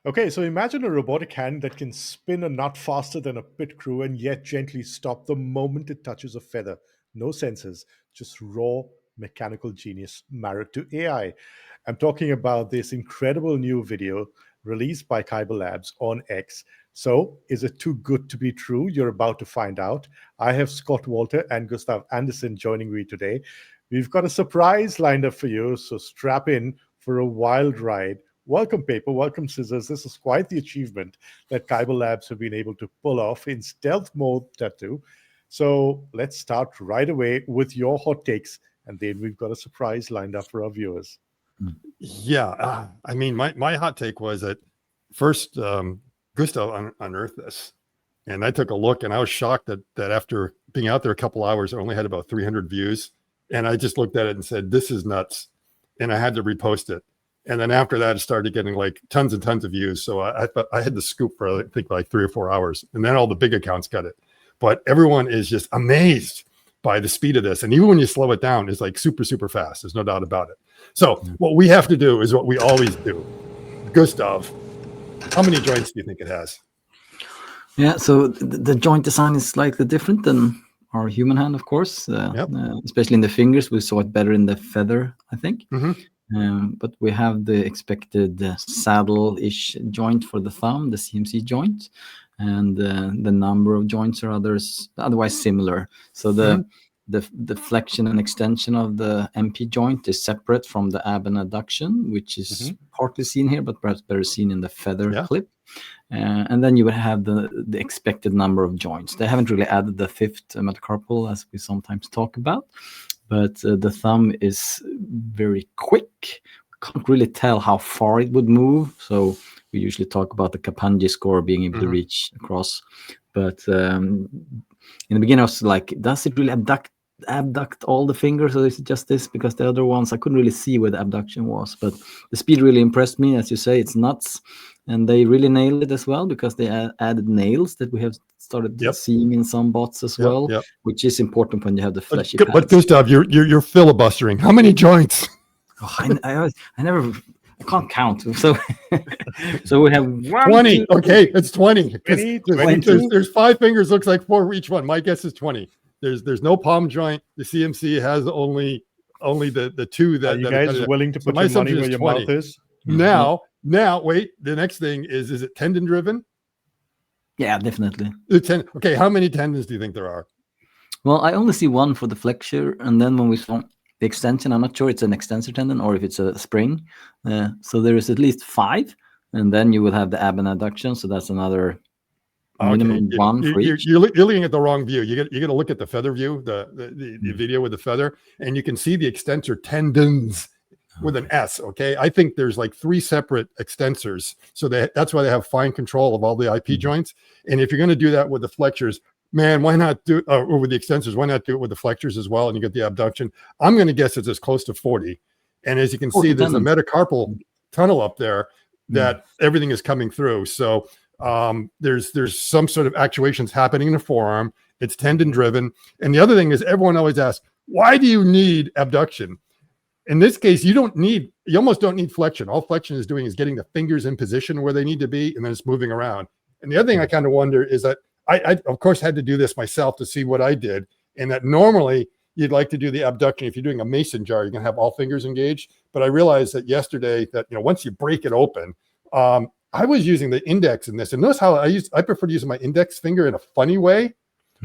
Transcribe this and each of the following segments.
Okay, so imagine a robotic hand that can spin a nut faster than a pit crew and yet gently stop the moment it touches a feather. No sensors, just raw mechanical genius married to AI. I'm talking about this incredible new video released by Kyber Labs on X. So, is it too good to be true? You're about to find out. I have Scott Walter and Gustav Andersson joining me today. We've got a surprise lined up for you, so strap in for a wild ride. Welcome, paper. Welcome, scissors. This is quite the achievement that Kyber Labs have been able to pull off in stealth mode, tattoo. So let's start right away with your hot takes, and then we've got a surprise lined up for our viewers. Yeah, I mean, my hot take was that first Gustav unearthed this, and I took a look, and I was shocked that after being out there a couple hours, I only had about 300 views, and I just looked at it and said, "This is nuts," and I had to repost it. And then after that, it started getting like tons and tons of views. So I thought I had the scoop for I think like 3 or 4 hours, and then all the big accounts got it. But everyone is just amazed by the speed of this, and even when you slow it down, it's like super, super fast. There's no doubt about it. So what we have to do is what we always do. Gustav, how many joints do you think it has? Yeah, so the joint design is slightly different than our human hand, of course, especially in the fingers. We saw it better in the feather, I think. But we have the expected saddle-ish joint for the thumb, the CMC joint, and the number of joints are otherwise similar. So the flexion and extension of the MP joint is separate from the ab and adduction, which is partly seen here, but perhaps better seen in the feather clip. And then you would have the expected number of joints. They haven't really added the fifth metacarpal, as we sometimes talk about, but the thumb is very quick. Can't really tell how far it would move. So we usually talk about the Kappanji score being able to reach across. But in the beginning, I was like, does it really abduct all the fingers, or is it just this? Because the other ones, I couldn't really see where the abduction was. But the speed really impressed me. As you say, it's nuts. And they really nailed it as well, because they added nails that we have started seeing in some bots as well, which is important when you have the fleshy pads. But Gustav, you're filibustering. How many joints? Oh, I can't count. So we have 20. Okay, it's 20. 20. There's 5 fingers. Looks like 4 for each one. My guess is 20. There's no palm joint. The CMC has only the 2 that. Are you guys willing to put your money where your mouth is? Now, wait. The next thing is it tendon driven? Yeah, definitely. Okay, how many tendons do you think there are? Well, I only see 1 for the flexure, and then when we saw the extension, I'm not sure it's an extensor tendon or if it's a spring. So there is at least 5, and then you will have the ab and adduction. So that's another minimum 1 for each. You're looking at the wrong view. You got to look at the feather view, the video with the feather, and you can see the extensor tendons with an S. Okay, I think there's like 3 separate extensors, so that's why they have fine control of all the IP joints. And if you're going to do that with the flexures, man, why not do or with the extensors? Why not do it with the flexures as well? And you get the abduction. I'm going to guess it's as close to 40. And as you can see, there's a metacarpal tunnel up there that everything is coming through. So there's some sort of actuations happening in the forearm. It's tendon driven. And the other thing is, everyone always asks, why do you need abduction? In this case, you almost don't need flexion. All flexion is doing is getting the fingers in position where they need to be, and then it's moving around. And the other thing I kind of wonder is that I of course had to do this myself to see what I did, and that normally you'd like to do the abduction. If you're doing a mason jar, you're going to have all fingers engaged. But I realized that yesterday that, once you break it open, I was using the index in this, and notice how I prefer to use my index finger in a funny way,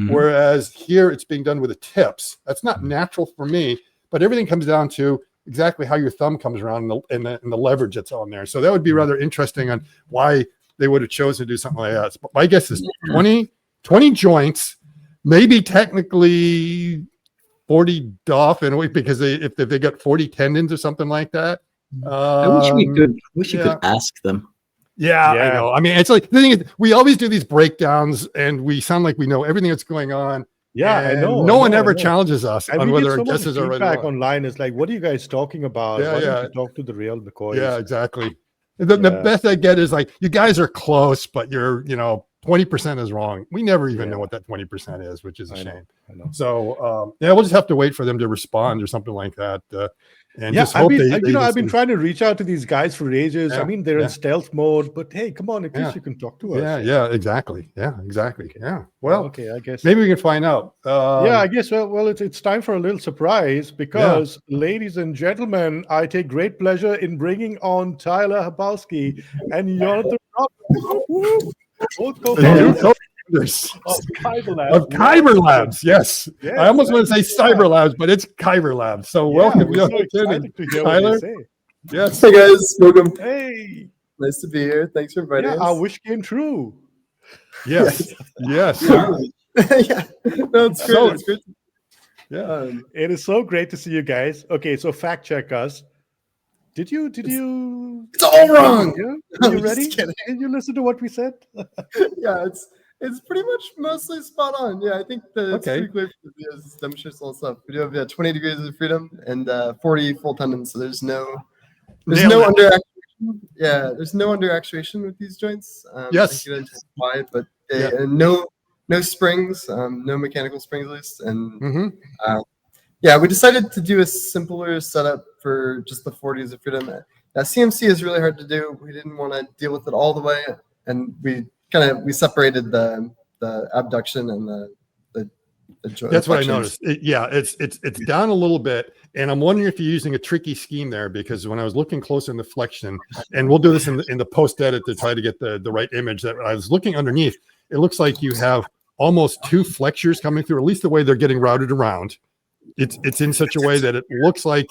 whereas here it's being done with the tips. That's not natural for me, but everything comes down to exactly how your thumb comes around and the leverage that's on there. So that would be rather interesting on why they would have chosen to do something like that. But my guess is 20 joints, maybe technically 40 doff in a way, because if they got 40 tendons or something like that. I wish we could ask them. Yeah, I know. I mean, it's like the thing is, we always do these breakdowns and we sound like we know everything that's going on. Yeah, I know. No one ever challenges us on whether our so guesses are right or wrong. Online is like, what are you guys talking about? Why don't you talk to the real McCoys? Yeah, exactly. The best I get is like, you guys are close, but you're 20% is wrong. We never even know what that 20% is, which is a shame. I know. So we'll just have to wait for them to respond or something like that. And just hope I've been trying to reach out to these guys for ages. Yeah, I mean, they're in stealth mode, but hey, come on, at least you can talk to us. Yeah, exactly. Yeah. Well, okay, I guess maybe we can find out. I guess. Well, it's time for a little surprise because, ladies and gentlemen, I take great pleasure in bringing on Tyler Habowski and Yonatan Robbins, both co-founders of Kyber Labs. Of Kyber Labs, yes. I almost want to say Cyber Labs, but it's Kyber Labs. So welcome, Yonatan and Tyler. Yes. Hey guys, welcome. Hey, nice to be here. Thanks for inviting us. Our wish came true. Yes. Yeah. No, it's great. It's great. Yeah. It is so great to see you guys. Okay, so fact check us. Did you? It's all wrong. Yeah? Are you ready? Did you listen to what we said? Yeah, it's pretty much mostly spot on. Yeah, I think that it's pretty clear for the videos. It demonstrates all stuff. We do have 20 degrees of freedom and 40 full tendons. So there's no under actuation. Yeah, there's no under actuation with these joints. Yes. I get into why, but no springs, no mechanical springs at least, and we decided to do a simpler setup for just the 40s of freedom. Now, CMC is really hard to do. We didn't want to deal with it all the way, and we separated the abduction and the joint. That's what I noticed. It's down a little bit, and I'm wondering if you're using a tricky scheme there, because when I was looking closer in the flexion, and we'll do this in the post edit to try to get the right image, that I was looking underneath, it looks like you have almost two flexures coming through, at least the way they're getting routed around. It's in such a way that it looks like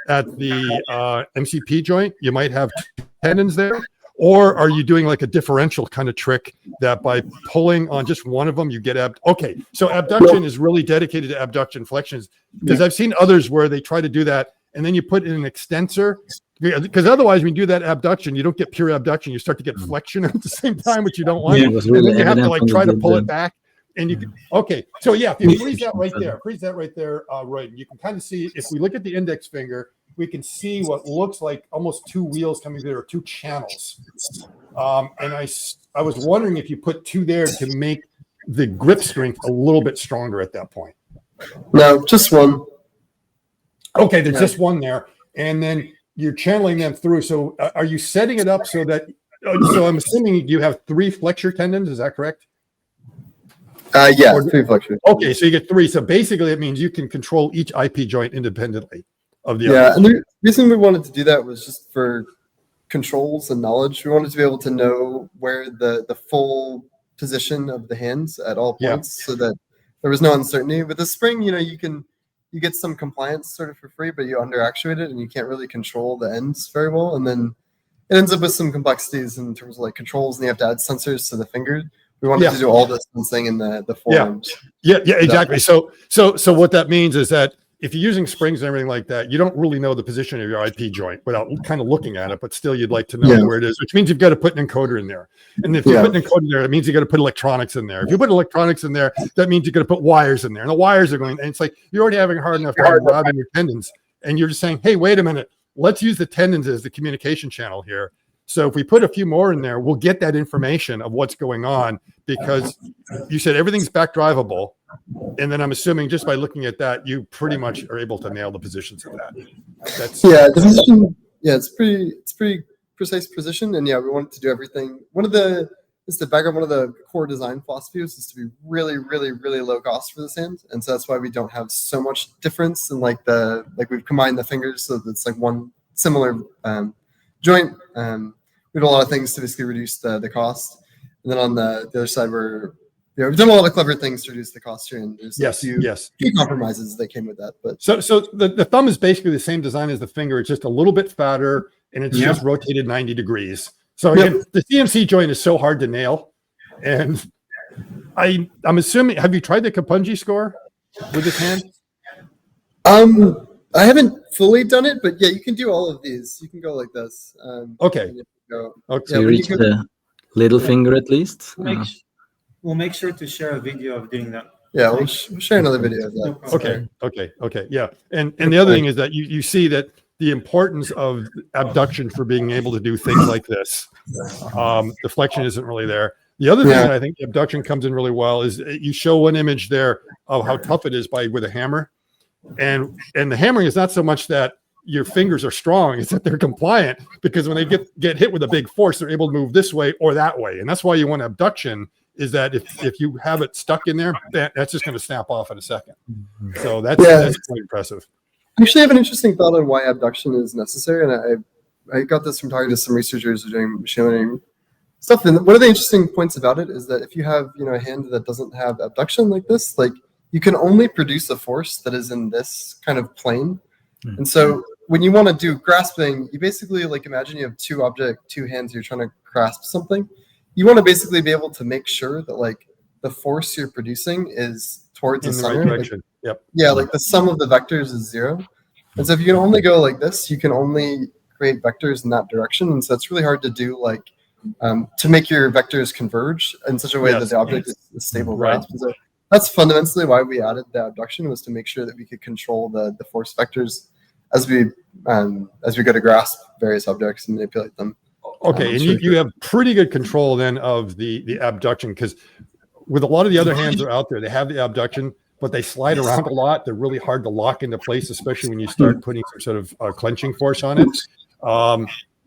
at the MCP joint, you might have two tendons there. Or are you doing like a differential kind of trick that by pulling on just one of them, you get okay, so abduction is really dedicated to abduction flexions, because I've seen others where they try to do that and then you put in an extensor, because otherwise when you do that abduction, you don't get pure abduction, you start to get flexion at the same time, which you don't want. And then you have to like try to pull it back. And you can, so yeah, if you freeze that right there, Roy, you can kind of see, if we look at the index finger, we can see what looks like almost two wheels coming through, or two channels. And I was wondering if you put two there to make the grip strength a little bit stronger at that point. No, just one. Okay, there's just one there. And then you're channeling them through. So are you setting it up so that, so I'm assuming you have 3 flexure tendons, is that correct? 3 flexure. Okay, so you get 3. So basically it means you can control each IP joint independently of the other. And the reason we wanted to do that was just for controls and knowledge. We wanted to be able to know where the full position of the hands at all points, so that there was no uncertainty. With the spring, you get some compliance sort of for free, but you under actuate it and you can't really control the ends very well. And then it ends up with some complexities in terms of like controls, and you have to add sensors to the finger. We wanted to do all this sensing in the forearms. Yeah, exactly. So what that means is that if you're using springs and everything like that, you don't really know the position of your IP joint without kind of looking at it, but still you'd like to know where it is, which means you've got to put an encoder in there. And if you put an encoder in there, it means you got to put electronics in there. If you put electronics in there, that means you got to put wires in there. And the wires are going, and it's like you're already having a hard enough time robbing your tendons. And you're just saying, hey, wait a minute, let's use the tendons as the communication channel here. So if we put a few more in there, we'll get that information of what's going on, because you said everything's back drivable. And then I'm assuming just by looking at that, you pretty much are able to nail the positions of that. The position, it's pretty precise position. And we wanted to do everything. One of the core design philosophies is to be really, really, really low cost for this hand. And so that's why we don't have so much difference in we've combined the fingers so that it's like one similar joint. We did a lot of things to basically reduce the cost. And then on the other side, we've done a lot of clever things to reduce the cost here. And there's a few compromises that came with that. But so the thumb is basically the same design as the finger. It's just a little bit fatter, and it's just rotated 90 degrees. So again, the CMC joint is so hard to nail. And I'm assuming, have you tried the Kapunji score with this hand? I haven't fully done it, but you can do all of these. You can go like this. Okay. So you reach the little finger at least. We'll make sure to share a video of doing that. Yeah, we'll share another video of that. Okay. Yeah. And the other thing is that you see that the importance of abduction for being able to do things like this. The flexion isn't really there. The other thing that I think abduction comes in really well is you show one image there of how tough it is with a hammer. And the hammering is not so much that your fingers are strong. It's that they're compliant, because when they get hit with a big force, they're able to move this way or that way. And that's why you want abduction, is that if you have it stuck in there, that's just going to snap off in a second. So that's quite impressive. I actually have an interesting thought on why abduction is necessary. And I got this from talking to some researchers who are doing machine learning stuff. And one of the interesting points about it is that if you have, a hand that doesn't have abduction like this, like you can only produce a force that is in this kind of plane. And so when you want to do grasping, you basically like imagine you have two hands, you're trying to grasp something. You want to basically be able to make sure that like the force you're producing is towards the center. Right direction. Like, like the sum of the vectors is 0. And so if you can only go like this, you can only create vectors in that direction. And so it's really hard to do like to make your vectors converge in such a way that the object is stable. Right. So that's fundamentally why we added the abduction, was to make sure that we could control the force vectors as we go to grasp various objects and manipulate them. Okay, and you have pretty good control then of the abduction, because with a lot of the other hands that are out there, they have the abduction, but they slide around a lot. They're really hard to lock into place, especially when you start putting some sort of clenching force on it.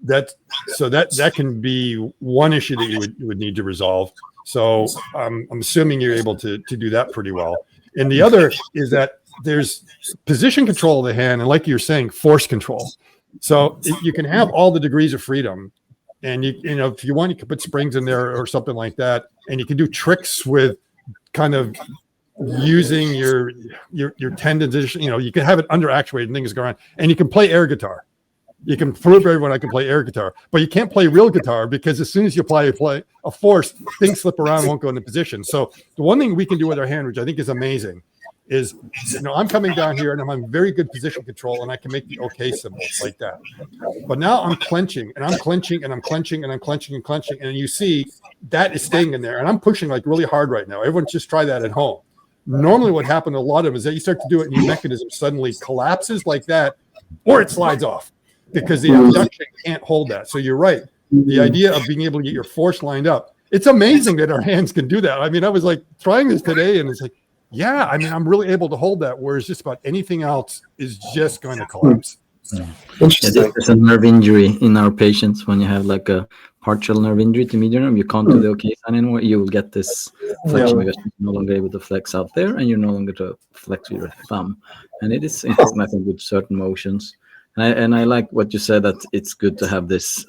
That can be one issue that you would need to resolve. So I'm assuming you're able to do that pretty well. And the other is that there's position control of the hand, and like you're saying, force control. So you can have all the degrees of freedom, and you know if you want, you can put springs in there or something like that, and you can do tricks with kind of using your tendons. You can have it under actuated and things go on, and you can play air guitar. You can prove everyone I can play air guitar, but you can't play real guitar, because as soon as you play a force, things slip around, won't go into position. So the one thing we can do with our hand, which I think is amazing, is I'm coming down here and I'm on very good position control, and I can make the OK symbol like that. But now I'm clenching and I'm clenching and I'm clenching and I'm clenching and clenching, and you see that is staying in there, and I'm pushing like really hard right now. Everyone just try that at home. Normally what happened to a lot of them is that you start to do it and your mechanism suddenly collapses like that, or it slides off, because the abduction can't hold that. So you're right. The idea of being able to get your force lined up, it's amazing that our hands can do that. I mean, I was like trying this today, and it's like, yeah, I mean, I'm really able to hold that, whereas just about anything else is just going to collapse. There's a nerve injury in our patients. When you have like a partial nerve injury to medium, you can't do the OK sign anymore. You will get this flexion because you're no longer able to flex out there, and you're no longer to flex with your thumb. And it is important, I think, with certain motions. And I like what you said, that it's good to have this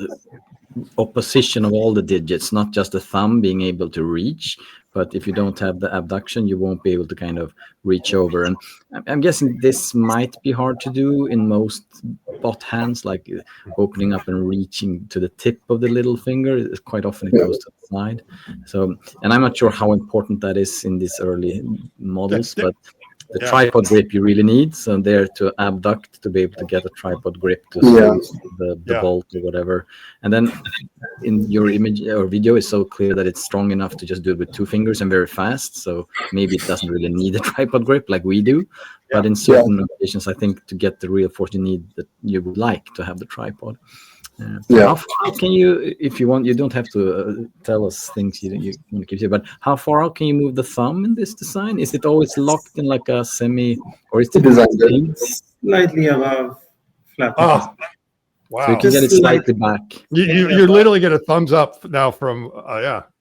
opposition of all the digits, not just the thumb being able to reach, but if you don't have the abduction, you won't be able to kind of reach over. And I'm guessing this might be hard to do in most bot hands, like opening up and reaching to the tip of the little finger. Quite often it goes to the side. So, and I'm not sure how important that is in these early models, but the tripod grip you really need. So there to abduct to be able to get a tripod grip to the bolt or whatever. And then in your image or video is so clear that it's strong enough to just do it with 2 fingers and very fast. So maybe it doesn't really need a tripod grip like we do. But in certain applications, I think to get the real force you need, that you would like to have the tripod. How far can you, if you want, you don't have to tell us things you want to keep here, but how far out can you move the thumb in this design? Is it always locked in like a semi, or is it slightly above flat? Oh, wow. So you can get it slightly back. You literally get a thumbs up now from,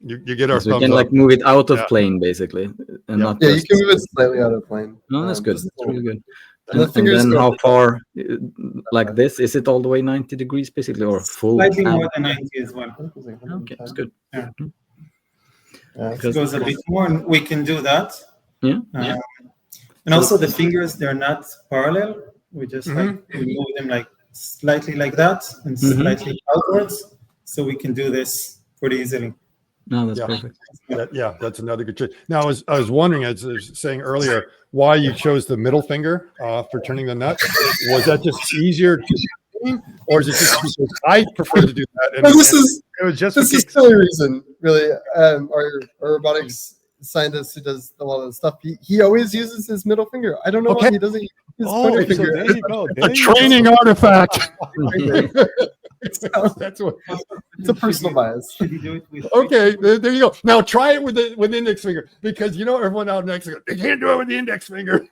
you get our so thumbs you can up. like move it out of plane basically. And not you can move it slightly out of plane. No, that's good. That's really good. And then how far, like this, is it all the way 90 degrees basically, or full? Slightly more than 90 as well. Okay, that's good. Yeah. If it goes a bit more, and we can do that. And also the fingers, they're not parallel. We just we move them like slightly like that and slightly outwards, so we can do this pretty easily. No, that's perfect. That's another good trick. Now, I was wondering, as I was saying earlier, why you chose the middle finger for turning the nut. Was that just easier to do, or is it just because I prefer to do that? And, this is a silly reason, really. Our robotics scientist who does a lot of the stuff, he always uses his middle finger. I don't know why he doesn't use his pointer finger. So there you go. A training artifact. That's what. It's a personal bias. Okay, there you go. Now try it with the index finger, because everyone out next finger, they can't do it with the index finger.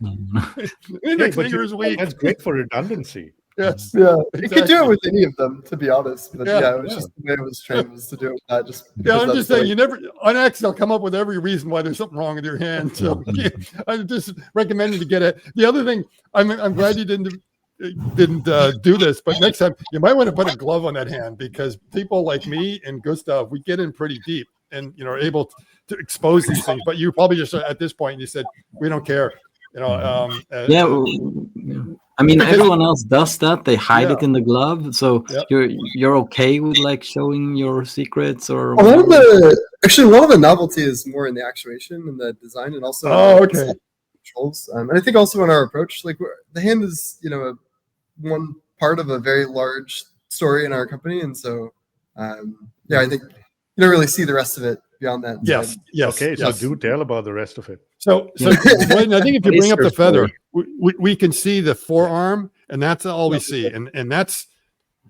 Index finger is weak. That's great for redundancy. Yes. Yeah, exactly. you could do it with any of them, to be honest. But yeah, it was just the way it was trained was to do it with that. Just I'm just saying, you never on accident come up with every reason why there's something wrong with your hand. So I just recommend you to get it. The other thing, I'm glad you didn't do this, but next time you might want to put a glove on that hand, because people like me and Gustav, we get in pretty deep and are able to expose these things. But you probably just at this point you said we don't care. I mean, everyone else does that. They hide it in the glove. So you're okay with like showing your secrets or a lot of the novelty is more in the actuation and the design, and also controls. And I think also in our approach, like the hand is one part of a very large story in our company, and so I think you don't really see the rest of it beyond that. Yes. Okay, so do tell about the rest of it. So I think if you bring up the feather, we can see the forearm, and that's all we see. And that's,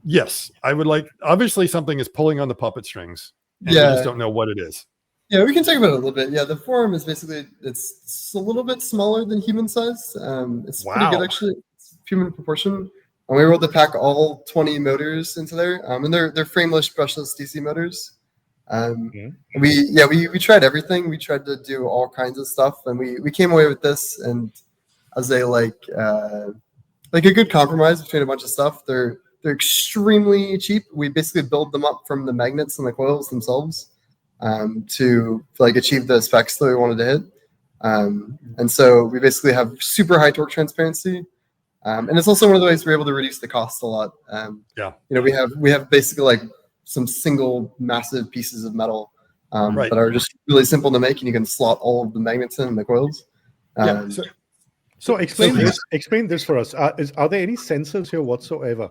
yes, I would like, obviously something is pulling on the puppet strings. And we just don't know what it is. Yeah, we can talk about it a little bit. Yeah, the forearm is basically, it's a little bit smaller than human size. It's pretty good, actually. It's human proportion. And we were able to pack all 20 motors into there. And they're frameless, brushless DC motors. We tried everything. We tried to do all kinds of stuff, and we came away with this, and as a a good compromise between a bunch of stuff. They're extremely cheap. We basically build them up from the magnets and the coils themselves to achieve the specs that we wanted to hit. And so we basically have super high torque transparency, and it's also one of the ways we're able to reduce the cost a lot. We have basically some single massive pieces of metal that are just really simple to make, and you can slot all of the magnets in and the coils. So explain this for us. Are there any sensors here whatsoever?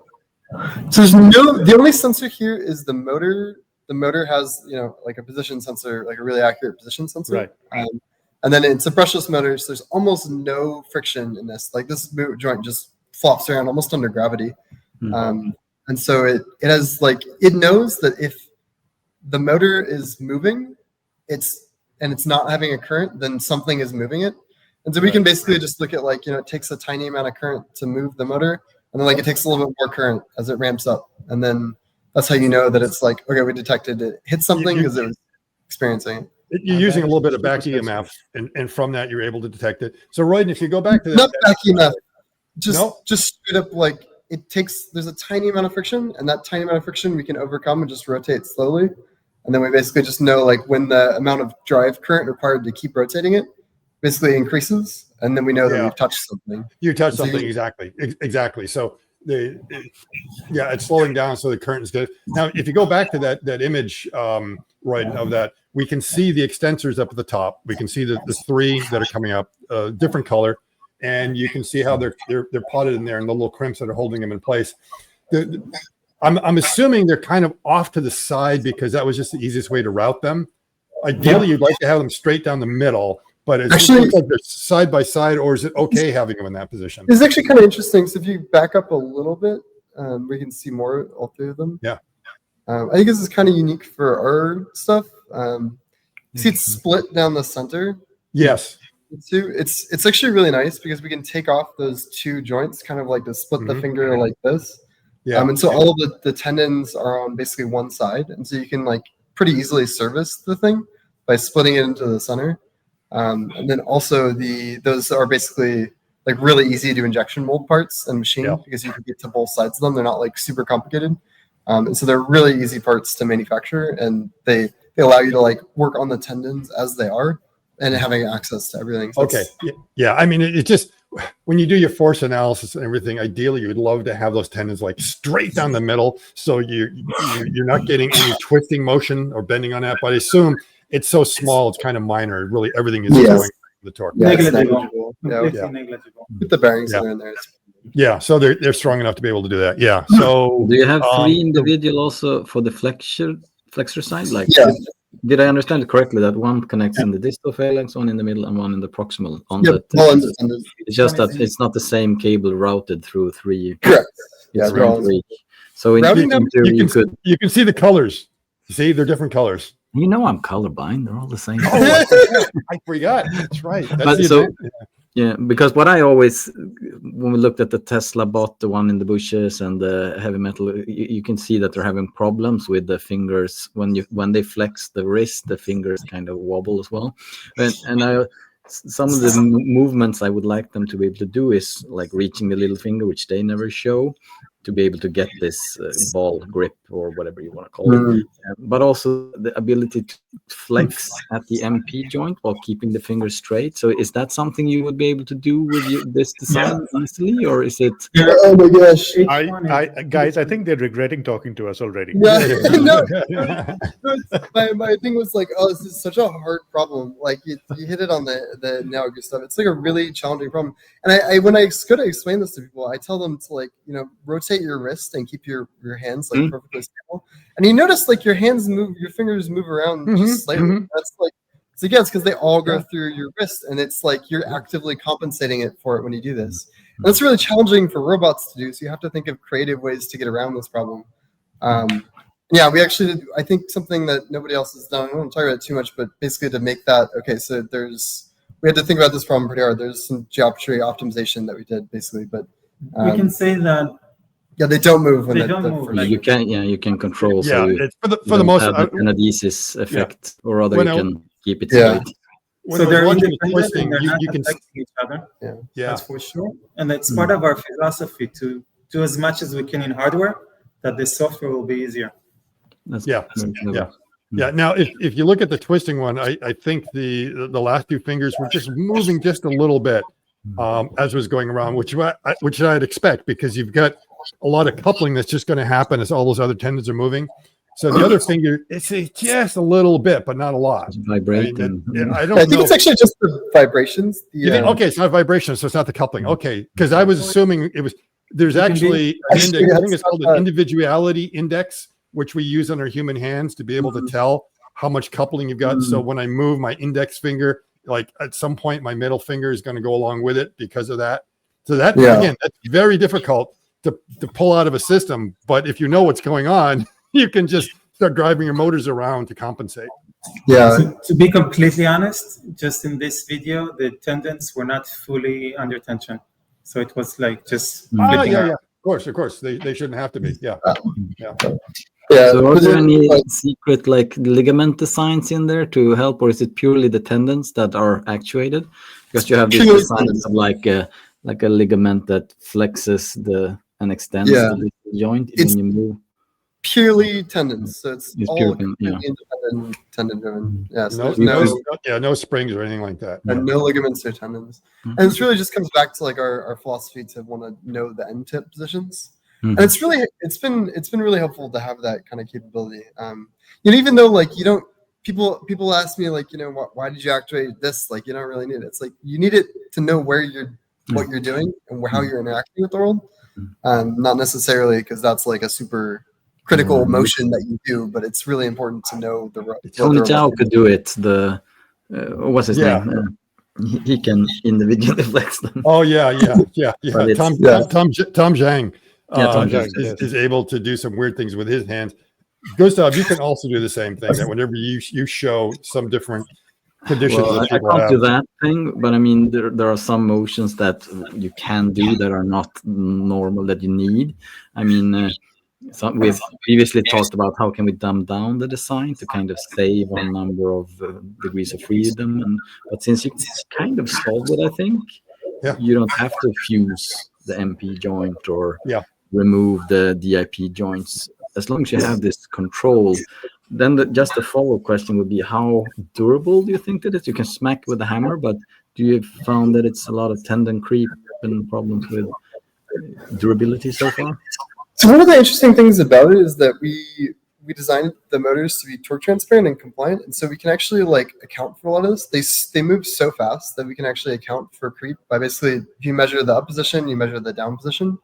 So the only sensor here is the motor. The motor has a position sensor, like a really accurate position sensor. Right. And then it's a brushless motor, so there's almost no friction in this. Like this joint just flops around almost under gravity. And so it has it knows that if the motor is moving, it's not having a current, then something is moving it. And so we can basically just look at it takes a tiny amount of current to move the motor, and then it takes a little bit more current as it ramps up, and then that's how you know that it's okay, we detected it hit something because it was experiencing it. You're using a little bit of back EMF, and from that you're able to detect it. So Royden, if you go back to not back EMF, just straight up there's a tiny amount of friction, and that tiny amount of friction we can overcome and just rotate slowly. And then we basically just know when the amount of drive current required to keep rotating it basically increases, and then we know that we've touched something. You touched something, exactly. So it's slowing down, so the current is good. Now, if you go back to that image, Royden, of that, we can see the extensors up at the top. We can see the three that are coming up, different color. And you can see how they're potted in there, and the little crimps that are holding them in place. I'm assuming they're kind of off to the side because that was just the easiest way to route them. Ideally, you'd like to have them straight down the middle, but it looks like they're side by side, or is it okay having them in that position? It's actually kind of interesting. So if you back up a little bit, we can see more all three of them. Yeah. I think this is kind of unique for our stuff. See, it's split down the center. Yes. It's actually really nice because we can take off those two joints, kind of to split the finger like this. Yeah. And so all of the tendons are on basically one side, and so you can pretty easily service the thing by splitting it into the center. And then also those are basically really easy to injection mold parts and machine because you can get to both sides of them. They're not super complicated. And so they're really easy parts to manufacture, and they allow you to work on the tendons as they are, and having access to everything. So okay. Yeah. I mean, it just, when you do your force analysis and everything, ideally you would love to have those tendons straight down the middle, so you're not getting any twisting motion or bending on that. But I assume it's so small, it's kind of minor. Really, everything is going the torque. Yeah, negligible. Negligible. With the bearings that are in there. Yeah, so they're strong enough to be able to do that. Yeah. So do you have three individual also for the flexor side? Did I understand it correctly that one connects in the distal phalanx, one in the middle, and one in the proximal? It's just that it's not the same cable routed through three. Correct. So in theory, you can see the colors. You see, they're different colors. I'm colorblind. They're all the same. Oh, I forgot. That's right. Yeah, because what I always, when we looked at the Tesla bot, the one in the bushes and the heavy metal, you can see that they're having problems with the fingers. When they flex the wrist, the fingers kind of wobble as well. And some of the movements I would like them to be able to do is like reaching the little finger, which they never show, to be able to get this ball grip or whatever you want to call it. But also the ability to flex at the MP joint while keeping the finger straight. So is that something you would be able to do with this design easily, or is it? Oh my gosh! Guys, I think they're regretting talking to us already. Yeah, no, my thing was like, oh, this is such a hard problem. Like you hit it on the nail, Gustav. It's like a really challenging problem. And I when I go to explain this to people, I tell them to like, rotate your wrist and keep your hands like perfectly stable. And you notice like your hands move, your fingers move around just slightly. That's like, so again, it's because they all go through your wrist, and it's like you're actively compensating it for it when you do this. And it's really challenging for robots to do. So you have to think of creative ways to get around this problem. Yeah, we actually did, I think something that nobody else has done. I don't want to talk about it too much, but basically to make that, okay, so we had to think about this problem pretty hard. There's some geometry optimization that we did basically, but we can say that. Yeah, they don't move when they don't move. You can control. Yeah, so it's for the most part, an adhesis effect, or rather you can keep it straight. When so they're watching the twisting, you can each other. Yeah, that's for sure. And it's part of our philosophy to do as much as we can in hardware, that the software will be easier. Yeah. Now, if you look at the twisting one, I think the last two fingers were just moving just a little bit as was going around, which I'd expect, because you've got a lot of coupling that's just going to happen as all those other tendons are moving. So the other finger, it's just a little bit, but not a lot. Vibrating. I think it's actually just the vibrations. Okay, it's not vibrations, so it's not the coupling. Okay, because I was assuming it was. There's actually an index. I think it's called an individuality index, which we use on our human hands to be able to tell how much coupling you've got. So when I move my index finger, like at some point, my middle finger is going to go along with it because of that. So that again, that's very difficult to pull out of a system. But if you know what's going on, you can just start driving your motors around to compensate. Yeah. To be completely honest, just in this video, the tendons were not fully under tension. So it was like just Of course. They shouldn't have to be. Yeah. So are there any secret like ligament designs in there to help, or is it purely the tendons that are actuated? Because you have these designs of like a ligament that flexes and extends the joint when you move. Purely tendons, so it's all pure, independent tendon driven. Yeah, so no springs or anything like that. And no ligaments or tendons. And this really just comes back to like our philosophy to want to know the end tip positions. And it's been really helpful to have that kind of capability. Even though like you don't, people ask me like, why did you actuate this? Like you don't really need it. It's like you need it to know what you're doing and how you're interacting with the world. Not necessarily because that's like a super critical motion that you do, but it's really important to know the. Tony Zhao could do it. What's his name? He can individually flex them. Oh yeah. Tom Zhang. Tom Zhang is able to do some weird things with his hands. Gustav, you can also do the same thing. That whenever you show some different conditions that people I can't do that thing, but I mean there are some motions that you can do that are not normal that you need. I mean. We've previously talked about how can we dumb down the design to kind of save on number of degrees of freedom, but since you kind of solved it, I think you don't have to fuse the MP joint or remove the DIP joints as long as you have this control. Then just a follow-up question would be, how durable do you think that is? You can smack with a hammer, but do you found that it's a lot of tendon creep and problems with durability so far? So one of the interesting things about it is that we designed the motors to be torque transparent and compliant, and so we can actually like account for a lot of this. They move so fast that we can actually account for creep by basically, if you measure the up position, you measure the down position,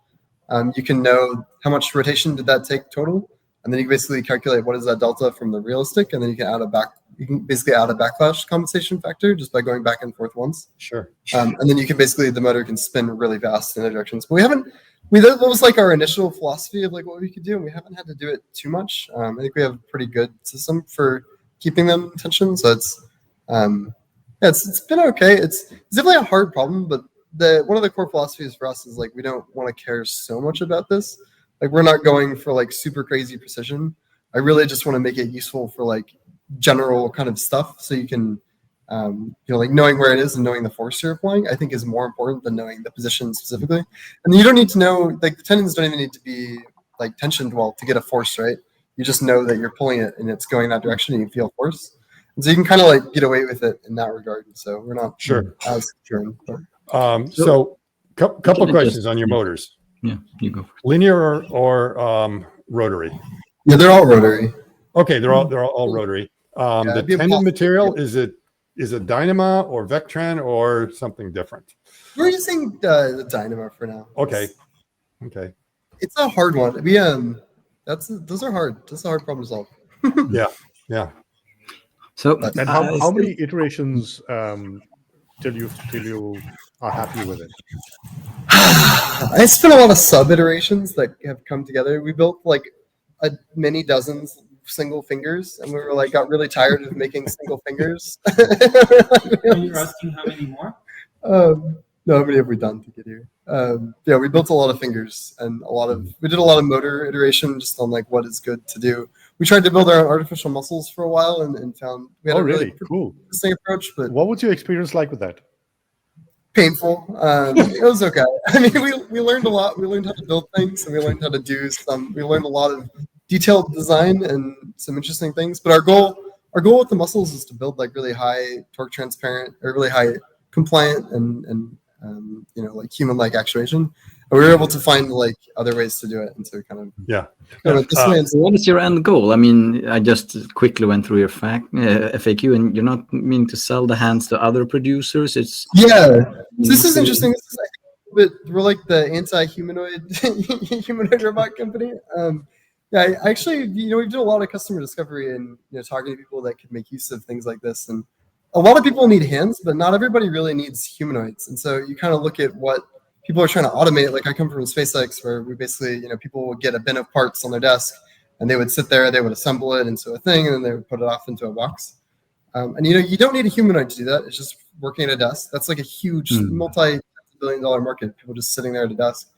you can know how much rotation did that take total, and then you can basically calculate what is that delta from the realistic, and then you can basically add a backlash compensation factor just by going back and forth once. Sure. And then you can the motor can spin really fast in other directions. But that was like our initial philosophy of like what we could do, and we haven't had to do it too much. I think we have a pretty good system for keeping them in tension. So it's Yeah, it's been okay. It's definitely a hard problem, but one of the core philosophies for us is like we don't want to care so much about this. Like we're not going for like super crazy precision. I really just want to make it useful for like general kind of stuff, so you can like knowing where it is and knowing the force you're applying, I think is more important than knowing the position specifically. And you don't need to know, like the tendons don't even need to be like tensioned well to get a force, right? You just know that you're pulling it and it's going that direction and you feel force. And so you can kind of like get away with it in that regard. So we're not as concerned. So couple of questions on your motors. Yeah, you go. Linear or rotary? Yeah, they're all rotary. Okay, they're all rotary. The tendon material, is it Dynama or Vectran or something different? We're using the Dynama for now. Okay. It's a hard one. We those are hard. That's a hard problem to solve. Yeah. So and how many iterations till you are happy with it? I spent a lot of sub iterations that have come together. We built like many dozens single fingers, and we were like got really tired of making single fingers. You're asking how many more? No, how many have we done to get here? Yeah, we built a lot of fingers and we did a lot of motor iteration just on like what is good to do. We tried to build our own artificial muscles for a while and found we had a really cool interesting approach. But what was your experience like with that? Painful. It was okay. I mean, we learned a lot. We learned how to build things, and we learned how to do some. We learned a lot of detailed design and some interesting things. But our goal with the muscles is to build like really high torque transparent or really high compliant and like human-like actuation. And we were able to find like other ways to do it, and so kind of what is your end goal? I mean, I just quickly went through your FAQ, and you're not meaning to sell the hands to other producers. It's So this is interesting. This is, I think, we're like the anti-humanoid humanoid robot company. I actually, we've done a lot of customer discovery and talking to people that could make use of things like this. And a lot of people need hands, but not everybody really needs humanoids. And so you kind of look at what people are trying to automate. Like I come from SpaceX, where we basically, people would get a bin of parts on their desk, and they would sit there, they would assemble it into a thing, and then they would put it off into a box. And you don't need a humanoid to do that. It's just working at a desk. That's like a huge multi-billion-dollar market. People just sitting there at a desk.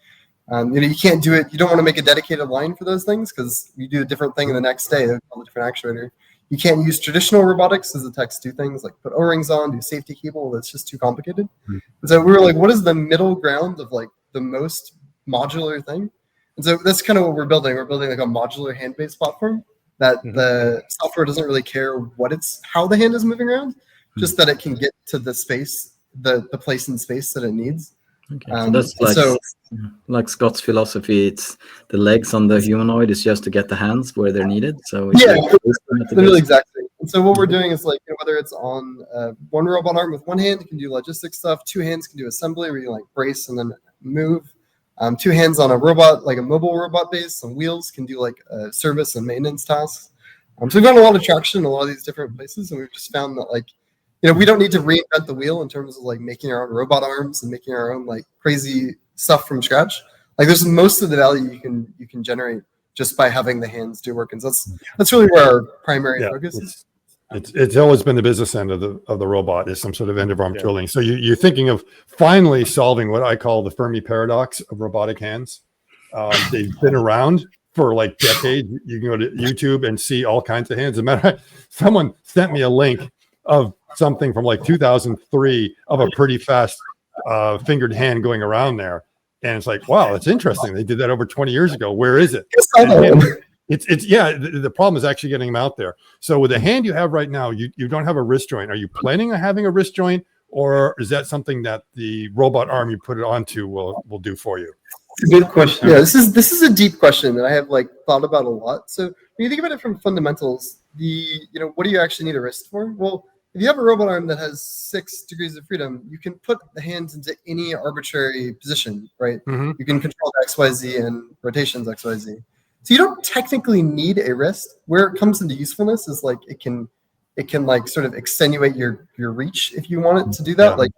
You can't do it. You don't want to make a dedicated line for those things because you do a different thing the next day. They're called a different actuator. You can't use traditional robotics as the techs do things like put O-rings on, do safety cable. That's just too complicated. And so we were like, what is the middle ground of like the most modular thing? And so that's kind of what we're building. We're building like a modular hand-based platform that the software doesn't really care how the hand is moving around, just that it can get to the space, the place in space that it needs. Okay, so that's like Scott's philosophy. It's the legs on the humanoid is just to get the hands where they're needed. So literally exactly. And so what we're doing is like whether it's on one robot arm with one hand, you can do logistics stuff. Two hands can do assembly where you like brace and then move. Two hands on a robot, like a mobile robot base on wheels, can do like service and maintenance tasks. So we've gotten a lot of traction in a lot of these different places, and we've just found that like we don't need to reinvent the wheel in terms of like making our own robot arms and making our own like crazy stuff from scratch. Like there's most of the value you can generate just by having the hands do work, and so that's really where our primary focus is. It's always been the business end of the robot is some sort of end of arm tooling. So you're thinking of finally solving what I call the Fermi paradox of robotic hands. They've been around for like decades. You can go to YouTube and see all kinds of hands. As a matter of fact, someone sent me a link of something from like 2003 of a pretty fast fingered hand going around there. And it's like, wow, that's interesting. They did that over 20 years ago. Where is it? The problem is actually getting them out there. So with the hand you have right now, you don't have a wrist joint. Are you planning on having a wrist joint, or is that something that the robot arm you put it onto will do for you? It's a good question. Yeah, this is a deep question that I have like thought about a lot. So when you think about it from fundamentals, what do you actually need a wrist for? Well, if you have a robot arm that has 6 degrees of freedom, you can put the hands into any arbitrary position, right? Mm-hmm. You can control XYZ and rotations XYZ. So you don't technically need a wrist. Where it comes into usefulness is like it can like sort of extenuate your reach if you want it to do that. Yeah. Like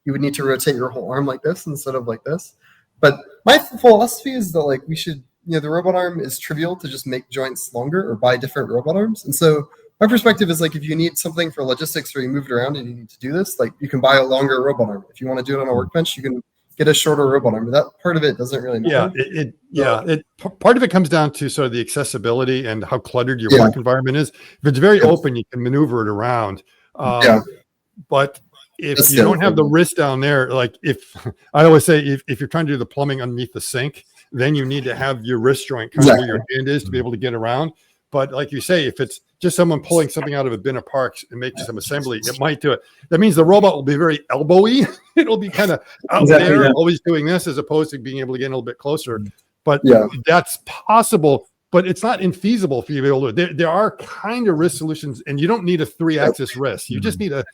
you would need to rotate your whole arm like this instead of like this. But my philosophy is that like we should the robot arm is trivial to just make joints longer or buy different robot arms. And so my perspective is like, if you need something for logistics or you move it around and you need to do this, like you can buy a longer robot arm. If you want to do it on a workbench, you can get a shorter robot arm. But that part of it doesn't really matter. Part of it comes down to sort of the accessibility and how cluttered your work environment is. If it's very open, you can maneuver it around. But if you don't have the wrist down there, like I always say, if you're trying to do the plumbing underneath the sink, then you need to have your wrist joint kind of where your hand is to be able to get around. But like you say, if it's just someone pulling something out of a bin of parts and making some assembly, it might do it. That means the robot will be very elbowy. It'll be kind of out there, always doing this, as opposed to being able to get a little bit closer. But that's possible, but it's not infeasible for you to be able to do it. There are kind of wrist solutions, and you don't need a 3-axis wrist. You just need a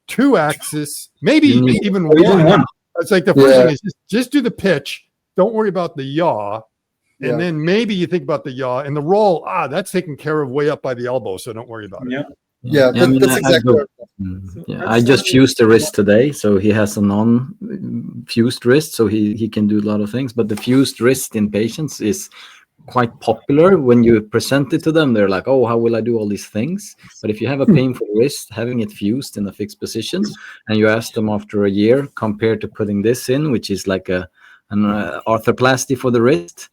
2-axis, maybe even one. It's like the first thing is just do the pitch. Don't worry about the yaw. And then maybe you think about the yaw and the roll. That's taken care of way up by the elbow, so don't worry about it. That's exactly right. I just fused the wrist today, so he has a non-fused wrist, so he can do a lot of things. But the fused wrist in patients is quite popular. When you present it to them, they're like, "Oh, how will I do all these things?" But if you have a painful wrist, having it fused in a fixed position, and you ask them after a year, compared to putting this in, which is like an arthroplasty for the wrist.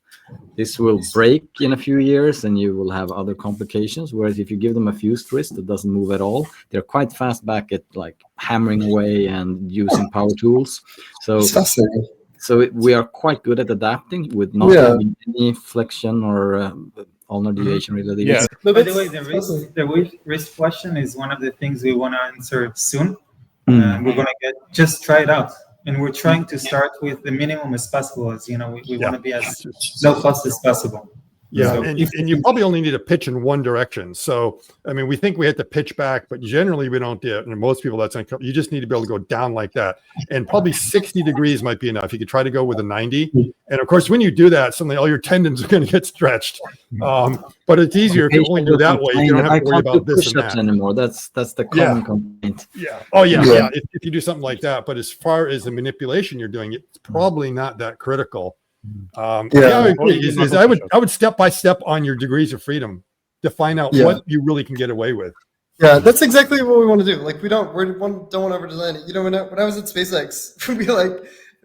This will break in a few years and you will have other complications. Whereas if you give them a fused wrist that doesn't move at all, they're quite fast back at like hammering away and using power tools. So we are quite good at adapting with not having any flexion or ulnar deviation related. Yeah. By the way, the wrist question is one of the things we want to answer soon. We're going to just try it out. And we're trying to start with the minimum as possible. As we want to be as low cost as possible. So and you probably only need a pitch in one direction. So, I mean, we think we have to pitch back, but generally we don't do it. And most people, that's uncomfortable. You just need to be able to go down like that. And probably 60 degrees might be enough. You could try to go with a 90. And of course, when you do that, suddenly all your tendons are going to get stretched. But it's easier if you only do that way. You don't have to worry about this and that anymore. That's the common complaint. If you do something like that. But as far as the manipulation you're doing, it's probably not that critical. I agree. I would step by step on your degrees of freedom to find out what you really can get away with. Yeah, that's exactly what we want to do. Like we don't want to over design it. When I was at SpaceX, we'd be like,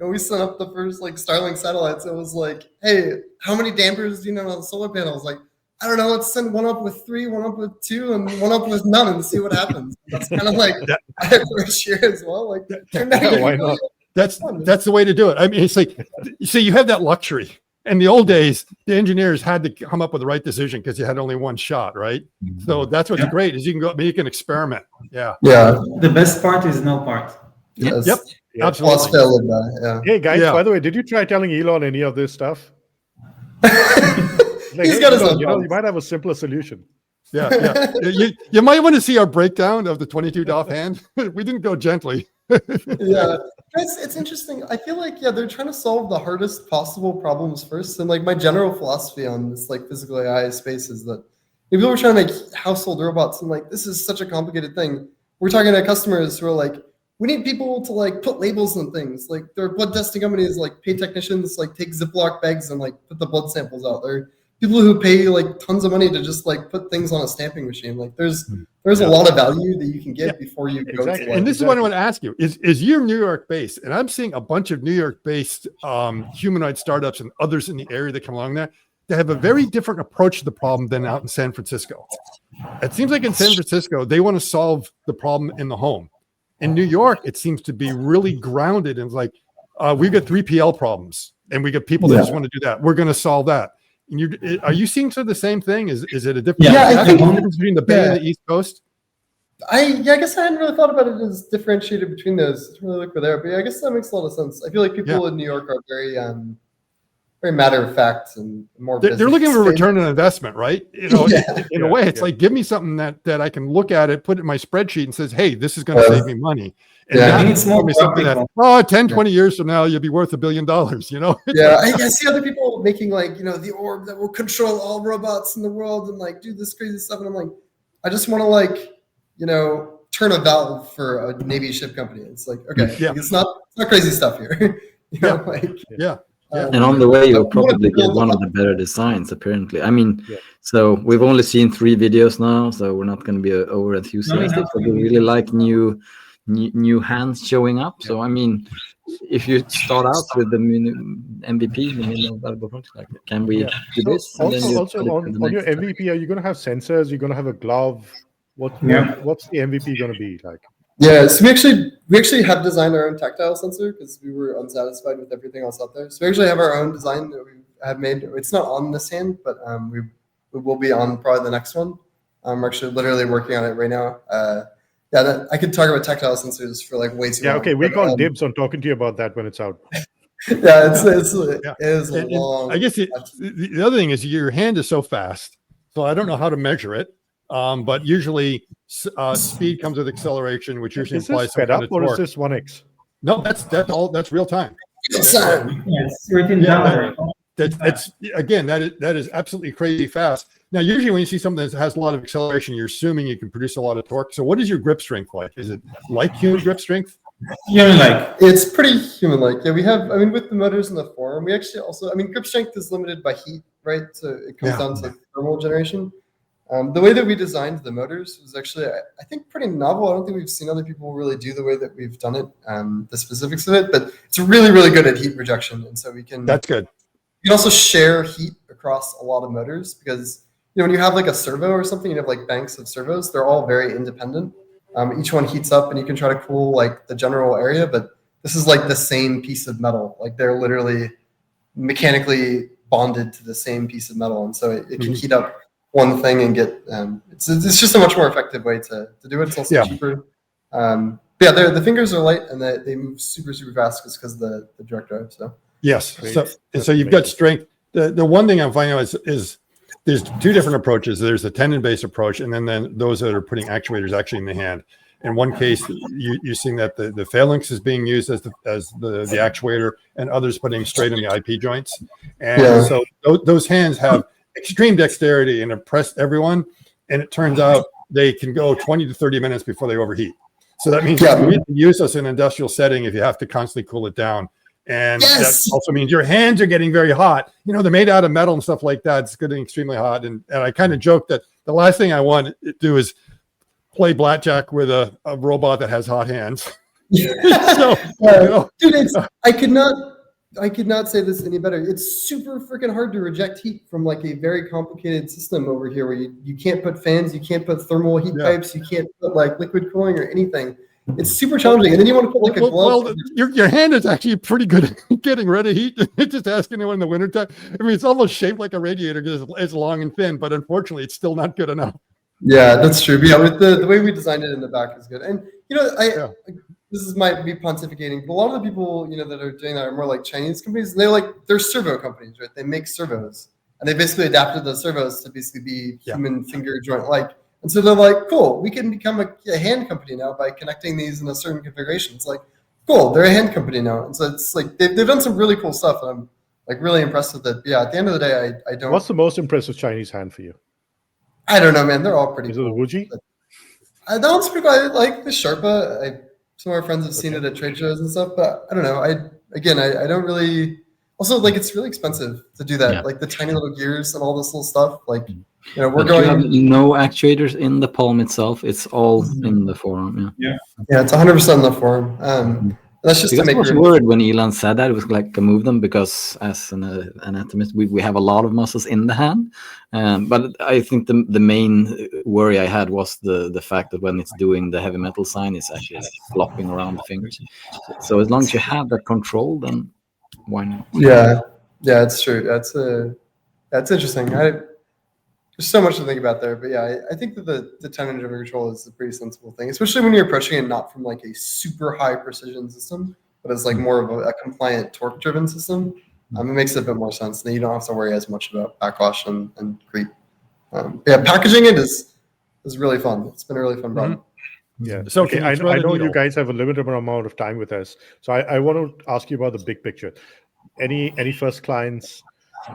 we sent up the first like Starlink satellites. It was like, hey, how many dampers do you know on the solar panels? Like, I don't know. Let's send one up with 3, one up with 2, and one up with none, and see what happens. That's kind of like I have first year as well. Like, why not? That's the way to do it. I mean, it's like, so you have that luxury. In the old days, the engineers had to come up with the right decision because you had only one shot, right? So that's what's great is you can go make an experiment. Yeah. The best part is no part. Yes. Yep. Absolutely. Hey guys, by the way, did you try telling Elon any of this stuff? He's got his own. You might have a simpler solution. You might want to see our breakdown of the 22 DOF hand. We didn't go gently. It's interesting. I feel like they're trying to solve the hardest possible problems first. And like my general philosophy on this like physical AI space is that people are trying to make household robots and like this is such a complicated thing. We're talking to customers who are like, we need people to like put labels on things. Like there are blood testing companies like pay technicians like take Ziploc bags and like put the blood samples out there. People who pay like tons of money to just like put things on a stamping machine. Like there's a lot of value that you can get before you go to like, and this is what I want to ask you is you're New York based, and I'm seeing a bunch of New York based humanoid startups and others in the area that come along there that have a very different approach to the problem than out in San Francisco. It seems like in San Francisco they want to solve the problem in the home. In New York it seems to be really grounded and like we've got 3PL problems and we got people that just want to do that. We're going to solve that. And are you seeing sort of the same thing? Is it a difference? I think difference between the Bay and the East Coast? I guess I hadn't really thought about it as differentiated between those. It's really look for there, but I guess that makes a lot of sense. I feel like people in New York are very matter of fact and more. They're looking for return on investment, right? In a way, it's like give me something that I can look at it, put it in my spreadsheet, and says, "Hey, this is going to save me money." And I think it's more something that 10, 20 years from now, you'll be worth $1 billion. I see other people making like the orb that will control all robots in the world and like do this crazy stuff, and I'm like, I just want to like turn a valve for a Navy ship company. It's like, okay, it's not crazy stuff here. And on the way, you'll probably get one of the better designs, apparently. I mean, so we've only seen 3 videos now, so we're not going to be over enthusiastic, but we really like new hands showing up. So, I mean, if you start out with the MVP, the minimal valuable function, like, can we do this? And also on your MVP, are you going to have sensors? You're going to have a glove? What's the MVP going to be like? Yeah, so we actually have designed our own tactile sensor because we were unsatisfied with everything else out there. So we actually have our own design that we have made. It's not on this hand, but we will be on probably the next one. We're actually literally working on it right now. I could talk about tactile sensors for like way too long. Yeah, okay, we call dibs on talking to you about that when it's out. Yeah, it is long. I guess the other thing is your hand is so fast, so I don't know how to measure it. But usually speed comes with acceleration, which usually implies sped up, or is this 1x? No, that's real time. It's written down. That's again, that is absolutely crazy fast. Now, usually when you see something that has a lot of acceleration, you're assuming you can produce a lot of torque. So what is your grip strength like? Is it like human grip strength? Human-like. It's pretty human-like. Yeah, we have, I mean, with the motors in the forearm, we actually also, I mean, grip strength is limited by heat, right? So it comes down to thermal generation. The way that we designed the motors was actually, I think, pretty novel. I don't think we've seen other people really do the way that we've done it, the specifics of it, but it's really, really good at heat rejection. And so we can... That's good. You can also share heat across a lot of motors because, you know, when you have like a servo or something, you have like banks of servos, they're all very independent. Each one heats up and you can try to cool like the general area, but this is like the same piece of metal. Like they're literally mechanically bonded to the same piece of metal. And so it can heat up one thing and get, it's just a much more effective way to do it. It's also cheaper. But yeah, the fingers are light and they move super, super fast because of the direct drive. So yes. So you've got strength. The one thing I'm finding out is there's 2 different approaches. There's the tendon-based approach, and then those that are putting actuators actually in the hand. In one case, you're seeing that the phalanx is being used as the actuator, and others putting straight in the IP joints. And so those hands have extreme dexterity and impress everyone. And it turns out they can go 20 to 30 minutes before they overheat. So that means you can use this in an industrial setting if you have to constantly cool it down. And that also means your hands are getting very hot. You know, they're made out of metal and stuff like that. It's getting extremely hot. And I kind of joke that the last thing I want to do is play blackjack with a robot that has hot hands. So, dude, I could not say this any better. It's super freaking hard to reject heat from like a very complicated system over here where you can't put fans, you can't put thermal heat pipes, you can't put like liquid cooling or anything. It's super challenging. And then you want to put like a glove. Well, your hand is actually pretty good at getting rid of heat. Just ask anyone in the wintertime. I mean, it's almost shaped like a radiator because it's long and thin, but unfortunately, it's still not good enough. Yeah, that's true. But yeah, with the way we designed it in the back is good. And, you know, this might be pontificating, but a lot of the people, you know, that are doing that are more like Chinese companies. And they're servo companies, right? They make servos. And they basically adapted those servos to basically be human finger joint-like. And so they're like, cool, we can become a hand company now by connecting these in a certain configuration. It's like, cool, they're a hand company now. And so it's like, they've done some really cool stuff. And I'm like really impressed with it. But yeah, at the end of the day, I don't. What's the most impressive Chinese hand for you? I don't know, man. They're all pretty cool. Is it the Wuji? That one's pretty cool. I like the Sherpa. Some of our friends have seen it at trade shows and stuff, but I don't know. I don't really. Also, like, it's really expensive to do that. Yeah. Like the tiny little gears and all this little stuff. Like, you know, we're going. You have no actuators in the palm itself. It's all in the forearm. Yeah, it's 100% in the forearm. That's just to make. I was worried when Elon said that. It was like move them because as an anatomist, we have a lot of muscles in the hand. But I think the main worry I had was the fact that when it's doing the heavy metal sign, it's actually like flopping around the fingers. So as long as you have that control, then why not? Yeah, it's true. That's interesting. There's so much to think about there, but yeah, I think that the tendon-driven control is a pretty sensible thing, especially when you're approaching it not from like a super high precision system, but as like more of a compliant torque-driven system. It makes a bit more sense. Then you don't have to worry as much about backlash and creep. Packaging it is really fun. It's been a really fun problem. Yeah. So okay, I know you guys have a limited amount of time with us, so I want to ask you about the big picture. Any first clients?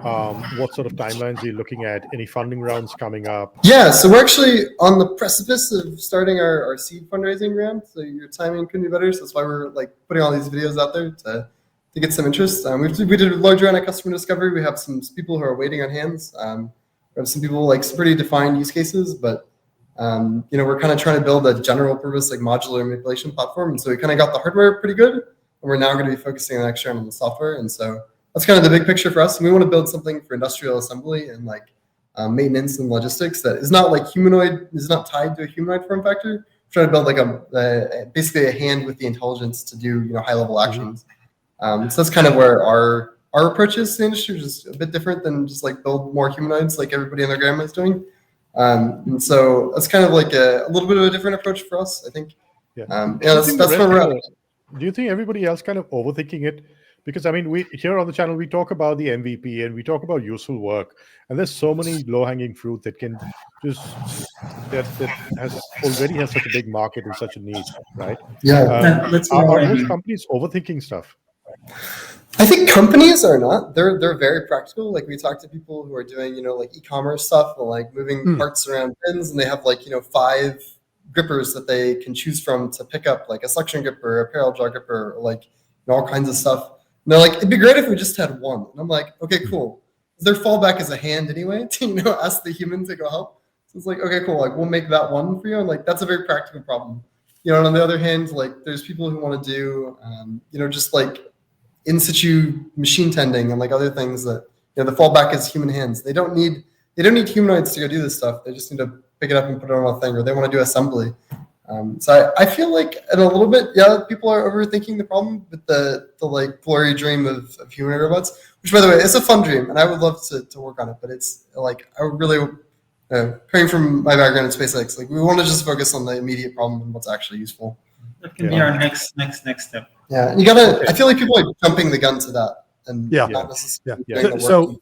What sort of timelines are you looking at? Any funding rounds coming up? Yeah, so we're actually on the precipice of starting our seed fundraising round. So your timing couldn't be better. So that's why we're like putting all these videos out there to to get some interest. We did a large round of customer discovery. We have some people who are waiting on hands. We have some people like some pretty defined use cases, but we're kind of trying to build a general purpose like modular manipulation platform. And so we kind of got the hardware pretty good, and we're now going to be focusing on next round on the software. And so that's kind of the big picture for us. And we want to build something for industrial assembly and like maintenance and logistics that is not like humanoid, is not tied to a humanoid form factor. We're trying to build like basically a hand with the intelligence to do high level actions. So that's kind of where our approach is to the industry, which is a bit different than just like build more humanoids like everybody and their grandma is doing. And so that's kind of like a little bit of a different approach for us, I think. That's where we're at. Do you think everybody else kind of overthinking it? Because I mean, we here on the channel, we talk about the MVP and we talk about useful work, and there's so many low-hanging fruit that can just that already has such a big market and such a need, right? Yeah. Are most companies overthinking stuff? I think companies are not. They're very practical. Like we talk to people who are doing, like e-commerce stuff and like moving parts around bins, and they have like, 5 grippers that they can choose from to pick up like a suction gripper, a parallel jaw gripper, or like all kinds of stuff. And they're like, it'd be great if we just had one. And I'm like, okay, cool. Their fallback is a hand anyway to, ask the human to go help. So it's like, okay, cool. Like we'll make that one for you. And like, that's a very practical problem. And on the other hand, like there's people who want to do, just like in situ machine tending and like other things that, the fallback is human hands. They don't need humanoids to go do this stuff. They just need to pick it up and put it on a thing, or they want to do assembly. So I feel like in a little bit, people are overthinking the problem with the like blurry dream of humanoid robots, which by the way, is a fun dream, and I would love to work on it. But it's like I really, coming from my background in SpaceX, like we want to just focus on the immediate problem and what's actually useful. That can be our next step. Yeah, you gotta. I feel like people are jumping the gun to that, and not necessarily doing the work. So,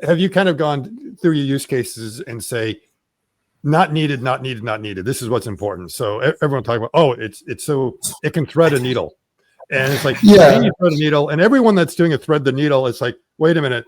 have you kind of gone through your use cases and say, not needed, not needed, not needed? This is what's important. So everyone talking about, it's so it can thread a needle, and it's like, can you thread a needle? And everyone that's doing a thread the needle, it's like, wait a minute,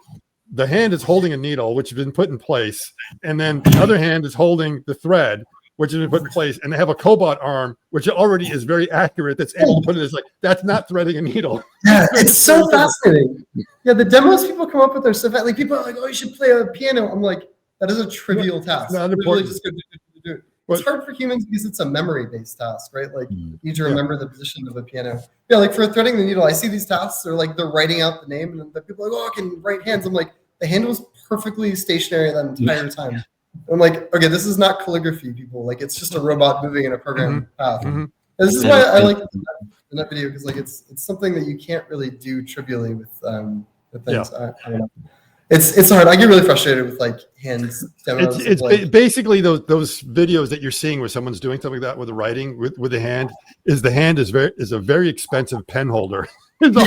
the hand is holding a needle which has been put in place, and then the other hand is holding the thread which has been put in place, and they have a cobot arm which already is very accurate. That's able to put it. It's like, that's not threading a needle. Yeah, it's so fascinating. Yeah, the demos people come up with are so like people are like, you should play a piano. I'm like, that is a trivial task. Not important. Just go do it. It's hard for humans because it's a memory-based task, right? Like you need to remember the position of a piano. Yeah, like for threading the needle, I see these tasks. They're like they're writing out the name, and the people are like, I can write hands. I'm like, the hand was perfectly stationary that entire time. I'm like, okay, this is not calligraphy, people. Like it's just a robot moving in a programmed path. This is why I like in that video, because like it's something that you can't really do trivially with things. I don't know. It's hard. I get really frustrated with like hands demos. It's basically those videos that you're seeing where someone's doing something like that with the writing with the hand is a very expensive pen holder. Because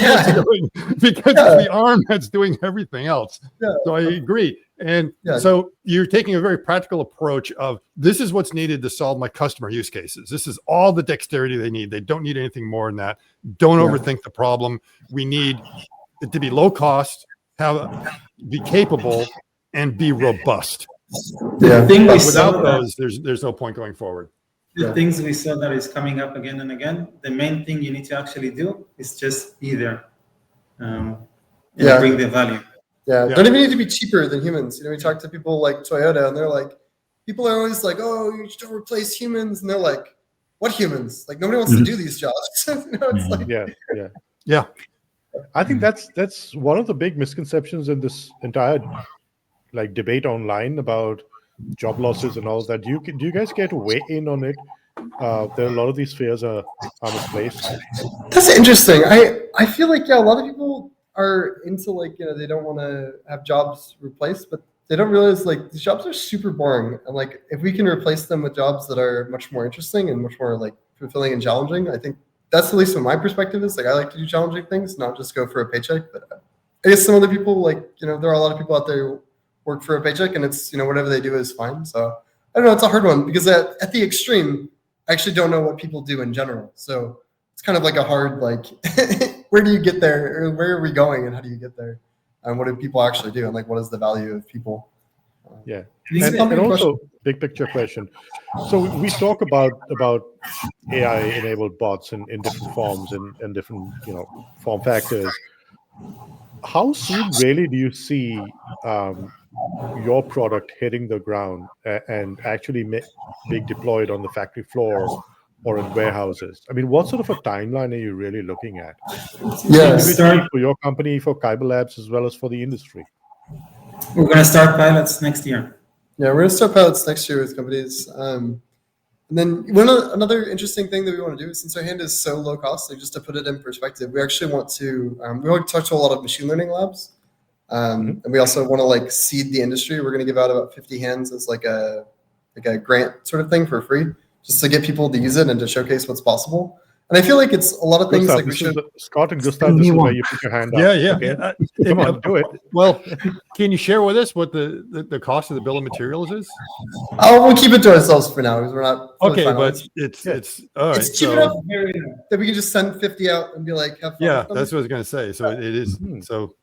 it's the arm that's doing everything else. So I agree. And so you're taking a very practical approach of this is what's needed to solve my customer use cases. This is all the dexterity they need. They don't need anything more than that. Don't overthink the problem. We need it to be low cost, be capable, and be robust. But without those, there's no point going forward. The things we saw that is coming up again and again, the main thing you need to actually do is just be there and bring the value. Don't even need to be cheaper than humans. We talk to people like Toyota, and they're like, people are always like, you should replace humans, and they're like, what humans? Like nobody wants to do these jobs. It's like, I think that's one of the big misconceptions in this entire like debate online about job losses and all that. Do you guys get to weigh in on it? There are a lot of these fears are misplaced. That's interesting. I feel like a lot of people are into like they don't want to have jobs replaced, but they don't realize like these jobs are super boring, and like if we can replace them with jobs that are much more interesting and much more like fulfilling and challenging, I think that's at least what my perspective is. Like I like to do challenging things, not just go for a paycheck. But I guess some other people like there are a lot of people out there who work for a paycheck, and it's whatever they do is fine. So I don't know. It's a hard one because at the extreme, I actually don't know what people do in general. So it's kind of like a hard like where do you get there? Or where are we going, and how do you get there? And what do people actually do? And like what is the value of people? And also big picture question. So we talk about AI enabled bots in different forms and different form factors. how soon really do you see your product hitting the ground and actually being deployed on the factory floor or in warehouses? I mean, what sort of a timeline are you really looking at? Individually for your company, for Kyber Labs, as well as for the industry? We're going to start pilots next year. Yeah, we're going to start pilots next year with companies. And then another interesting thing that we want to do, since our hand is so low cost, like just to put it in perspective, we actually want to talk to a lot of machine learning labs. And we also want to like seed the industry. We're going to give out about 50 hands as like a grant sort of thing for free, just to get people to use it and to showcase what's possible. And I feel like it's a lot of things Gustav, like we should. Scott and Gustav, this is where you put your hand up. Yeah. Okay. Come on, do it. Well, can you share with us what the cost of the bill of materials is? Oh, we'll keep it to ourselves for now because we're not. Okay, but it's all right. It's cheap enough that we can just send 50 out and be like, have fun. Yeah, that's what I was going to say. So it is. So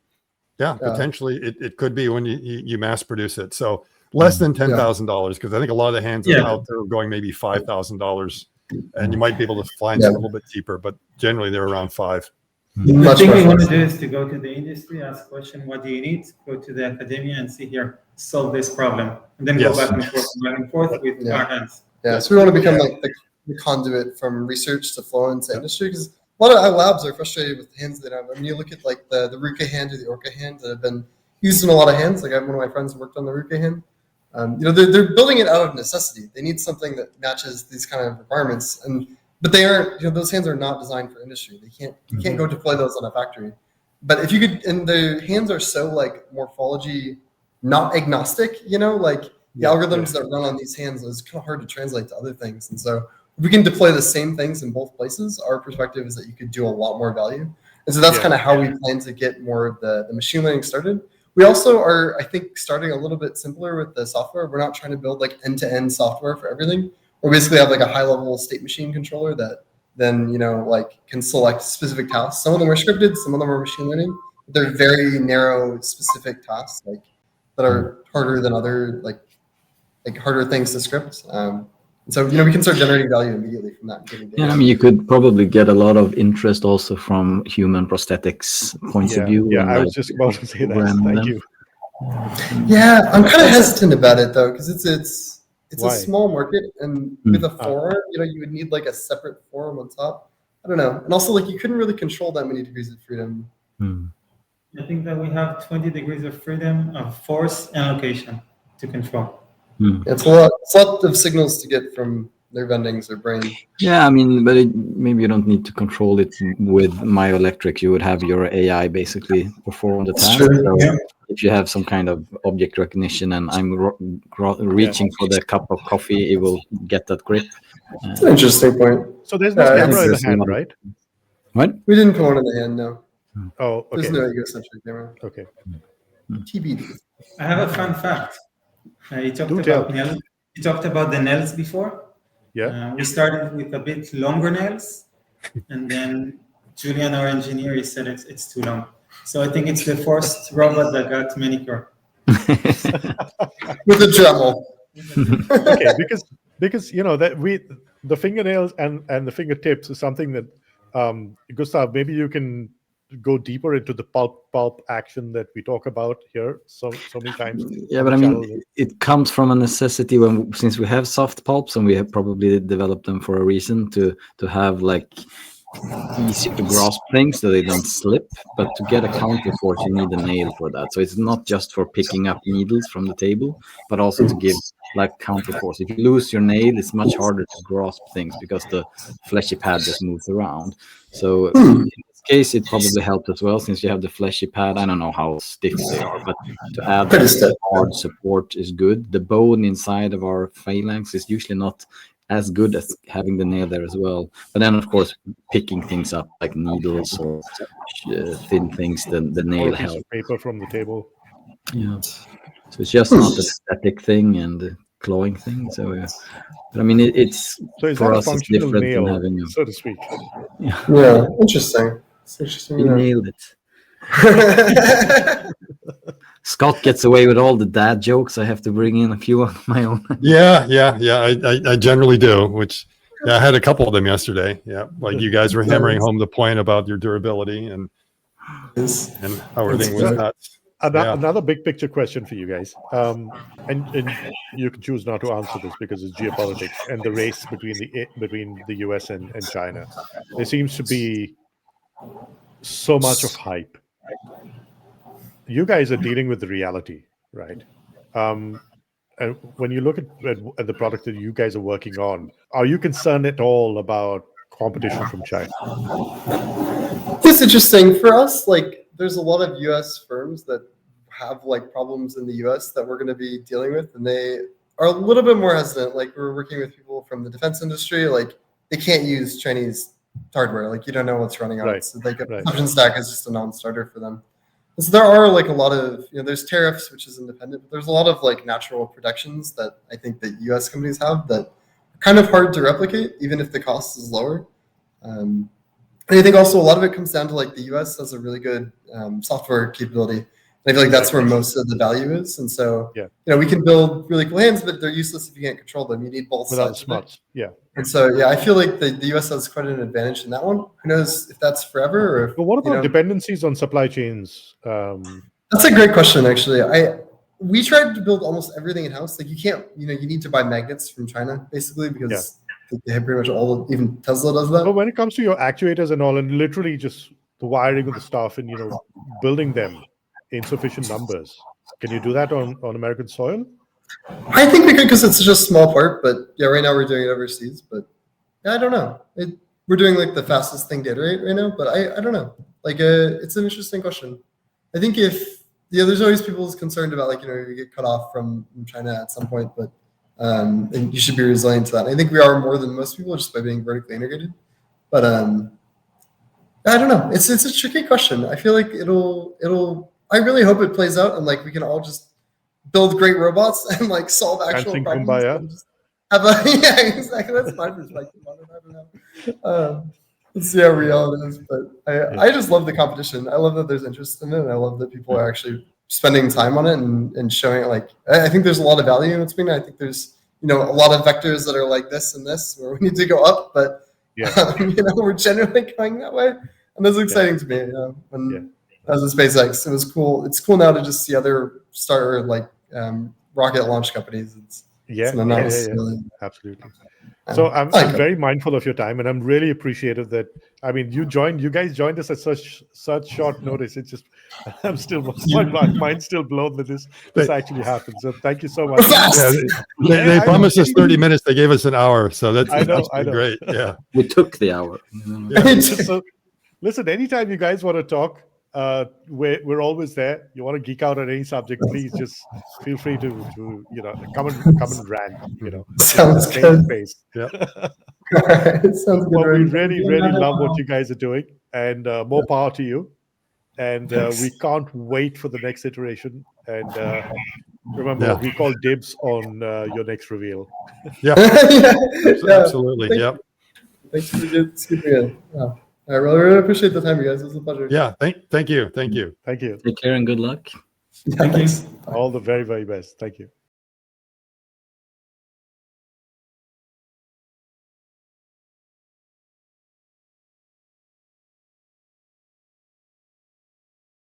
yeah, potentially it could be when you mass produce it. So less than $10,000, because I think a lot of the hands out there are going maybe $5,000. And you might be able to find some a little bit cheaper, but generally they're around $5,000. The thing we want to do is to go to the industry, ask a question, what do you need? Go to the academia and see here, solve this problem. And then go back and forth with our hands. Yeah, so we want to become like the conduit from research to flow into industry, because a lot of our labs are frustrated with hands that have. I mean, you look at like the Ruka hand or the Orca hand that have been used in a lot of hands. Like I have one of my friends who worked on the Ruka hand. They're building it out of necessity. They need something that matches these kind of requirements, but they aren't. Those hands are not designed for industry. You can't go deploy those on a factory. But if you could, and the hands are so like morphology not agnostic. Like the algorithms that run on these hands is kind of hard to translate to other things. And so if we can deploy the same things in both places, our perspective is that you could do a lot more value. And so that's kind of how we plan to get more of the machine learning started. We also are, I think, starting a little bit simpler with the software. We're not trying to build like end-to-end software for everything. We basically have like a high-level state machine controller that then, like can select specific tasks. Some of them are scripted, some of them are machine learning. They're very narrow, specific tasks that are harder than other like harder things to script. And so, we can start generating value immediately from that. Yeah, I mean, you could probably get a lot of interest also from human prosthetics points of view. Yeah, I was just about to say that. Thank you. Yeah, I'm kind of hesitant about it though, because it's a small market, and with a forearm, you would need like a separate forearm on top. I don't know, and also like you couldn't really control that many degrees of freedom. I think that we have 20 degrees of freedom of force and location to control. It's a lot of signals to get from nerve endings or brain. Yeah, I mean, but maybe you don't need to control it with myoelectric. You would have your AI basically perform the task. So if you have some kind of object recognition and I'm reaching for the cup of coffee, it will get that grip. That's an interesting point. So there's no camera in the hand, right? What? We didn't put one in the hand, no. Oh, okay. There's no egocentric camera. Okay. TBD. I have a fun fact. You talked about the nails before. Yeah. We started with a bit longer nails, and then Julian, our engineer, he said it's too long. So I think it's the first robot that got manicure. With a Dremel. Okay, because that the fingernails and the fingertips is something that Gustav, maybe you can go deeper into the pulp action that we talk about here so many times. Yeah, but I mean, it comes from a necessity since we have soft pulps, and we have probably developed them for a reason to have like easier to grasp things so they don't slip. But to get a counterforce, you need a nail for that. So it's not just for picking up needles from the table, but also to give like counterforce. If you lose your nail, it's much harder to grasp things because the fleshy pad just moves around. So in this case, it probably helped as well since you have the fleshy pad. I don't know how stiff they are, but to add hard support is good. The bone inside of our phalanx is usually not as good as having the nail there as well. But then, of course, picking things up like needles or thin things, the nail helps. Paper from the table. Yeah. So it's just not a static thing and a clawing thing. So, but I mean, it's for us it's different nail, than having so to speak. Yeah, interesting. You nailed it. Scott gets away with all the dad jokes. I have to bring in a few of my own. Yeah. I generally do, which I had a couple of them yesterday. Yeah, like you guys were hammering home the point about your durability, and And how everything was nuts. Another big picture question for you guys, and you can choose not to answer this because it's geopolitics and the race between the US and China. There seems to be so much of hype. You guys are dealing with the reality, right? And when you look at the product that you guys are working on, are you concerned at all about competition from China? It's interesting for us. Like, there's a lot of US firms that have like problems in the US that we're going to be dealing with, and they are a little bit more hesitant. Like, we're working with people from the defense industry, like they can't use Chinese hardware. Like, you don't know what's running on it. So like a perception stack is just a non-starter for them. And so there are like a lot of, there's tariffs, which is independent, but there's a lot of like natural protections that I think that US companies have that are kind of hard to replicate, even if the cost is lower. And I think also a lot of it comes down to like the US has a really good software capability. And I feel like that's where most of the value is. And so, we can build really cool hands, but they're useless if you can't control them. You need both sides. Smarts. And so, I feel like the US has quite an advantage in that one. Who knows if that's forever or if, but what about dependencies on supply chains? That's a great question, actually. We tried to build almost everything in house. Like, you can't, you need to buy magnets from China basically because they have pretty much all, even Tesla does that. But when it comes to your actuators and all, and literally just the wiring of the stuff and building them in sufficient numbers, can you do that on American soil? I think we could, because it's just a small part. But right now we're doing it overseas. But I don't know. We're doing like the fastest thing to iterate right now. But I don't know. Like, it's an interesting question. I think if there's always people who's concerned about like you get cut off from China at some point, but and you should be resilient to that. I think we are more than most people just by being vertically integrated. But I don't know. It's a tricky question. I feel like it'll. I really hope it plays out and like we can all just build great robots and like solve actual problems. And just have exactly. That's my perspective on it. I don't know. Let's see how real it is. But I just love the competition. I love that there's interest in it. And I love that people are actually spending time on it and showing it. Like, I think there's a lot of value in between. I think there's a lot of vectors that are like this and this where we need to go up, but we're generally going that way, and that's exciting to me. As a SpaceX, it was cool. It's cool now to just see other rocket launch companies. It's absolutely. So I'm very mindful of your time, and I'm really appreciative that you guys joined us at such short notice. It's just my mind's still blown that this actually happened. So thank you so much. They promised us 30 minutes. They gave us an hour. So that's great. Yeah, we took the hour. So listen, anytime you guys want to talk, we're always there. You want to geek out on any subject, please just feel free to come and rant. Sounds good. It sounds good. Well, we really love what you guys are doing, and more power to you. And we can't wait for the next iteration. And remember, we call dibs on your next reveal. Absolutely. Thanks for the good. I really appreciate the time, you guys. It was a pleasure. Yeah, thank you. Take care and good luck. Thanks. All the very, very best. Thank you.